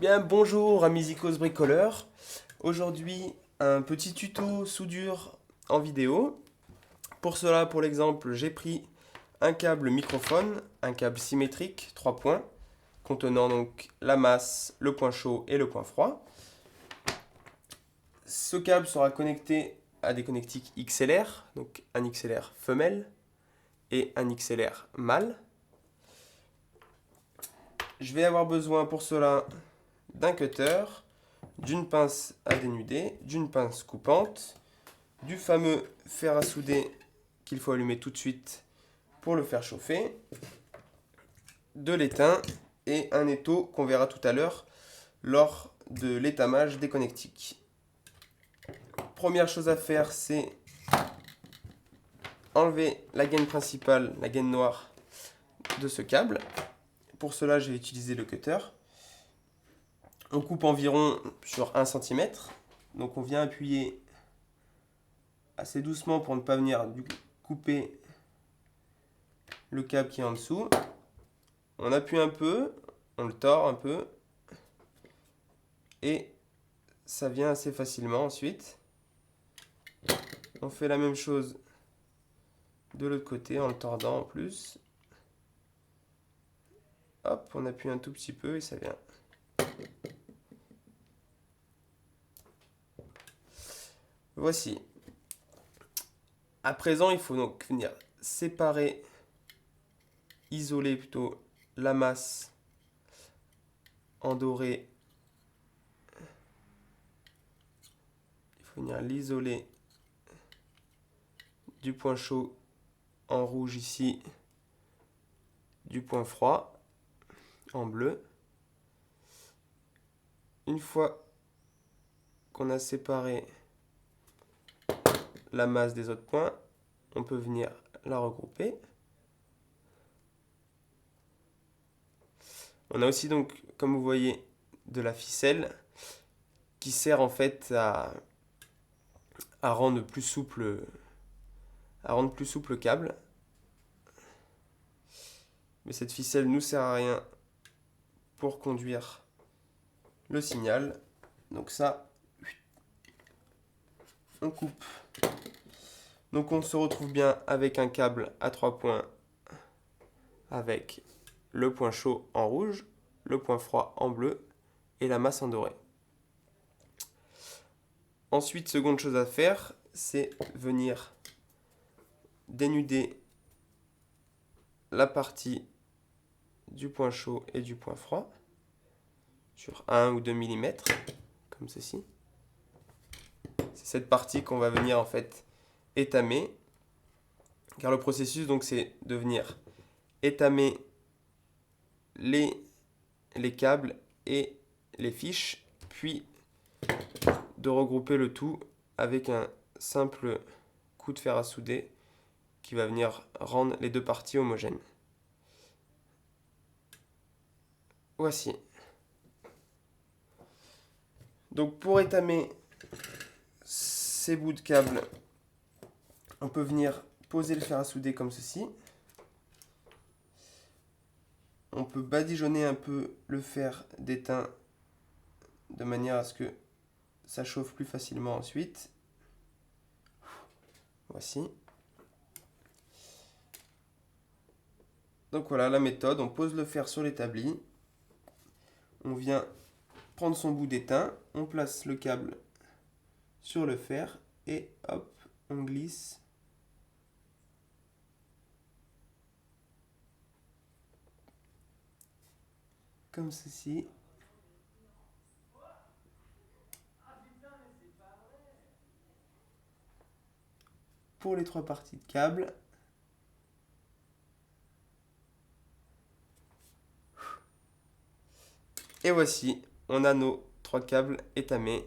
Bien, bonjour amis Zikos bricoleurs. Aujourd'hui, un petit tuto soudure en vidéo. Pour cela, pour l'exemple, j'ai pris un câble microphone, un câble symétrique, 3 points, contenant donc la masse, le point chaud et le point froid. Ce câble sera connecté à des connectiques XLR, donc un XLR femelle et un XLR mâle. Je vais avoir besoin pour cela d'un cutter, d'une pince à dénuder, d'une pince coupante, du fameux fer à souder qu'il faut allumer tout de suite pour le faire chauffer, de l'étain et un étau qu'on verra tout à l'heure lors de l'étamage des connectiques. Première chose à faire, c'est enlever la gaine principale, la gaine noire de ce câble. Pour cela, je vais utiliser le cutter. On coupe environ sur 1 cm. Donc on vient appuyer assez doucement pour ne pas venir couper le câble qui est en dessous. On appuie un peu, on le tord un peu et ça vient assez facilement ensuite. On fait la même chose de l'autre côté en le tordant en plus. Hop, on appuie un tout petit peu et ça vient. Voici. À présent, il faut donc venir séparer, isoler plutôt la masse en doré. Il faut venir l'isoler du point chaud en rouge ici, du point froid en bleu. Une fois qu'on a séparé la masse des autres points, on peut venir la regrouper. On a aussi donc, comme vous voyez, de la ficelle qui sert en fait à rendre plus souple le câble. Mais cette ficelle ne nous sert à rien pour conduire le signal. Donc ça, on coupe. Donc on se retrouve bien avec un câble à 3 points avec le point chaud en rouge, le point froid en bleu et la masse en doré. Ensuite, seconde chose à faire, c'est venir dénuder la partie du point chaud et du point froid sur 1 ou 2 mm, comme ceci. C'est cette partie qu'on va venir en fait étamer, car le processus donc c'est de venir étamer les câbles et les fiches, puis de regrouper le tout avec un simple coup de fer à souder qui va venir rendre les deux parties homogènes. Voici. Donc pour étamer ces bouts de câble, on peut venir poser le fer à souder comme ceci. On peut badigeonner un peu le fer d'étain de manière à ce que ça chauffe plus facilement ensuite. Voici. Donc voilà la méthode, on pose le fer sur l'établi, on vient prendre son bout d'étain, on place le câble sur le fer et hop, on glisse comme ceci. Pour les 3 parties de câble. Et voici, on a nos 3 câbles étamés.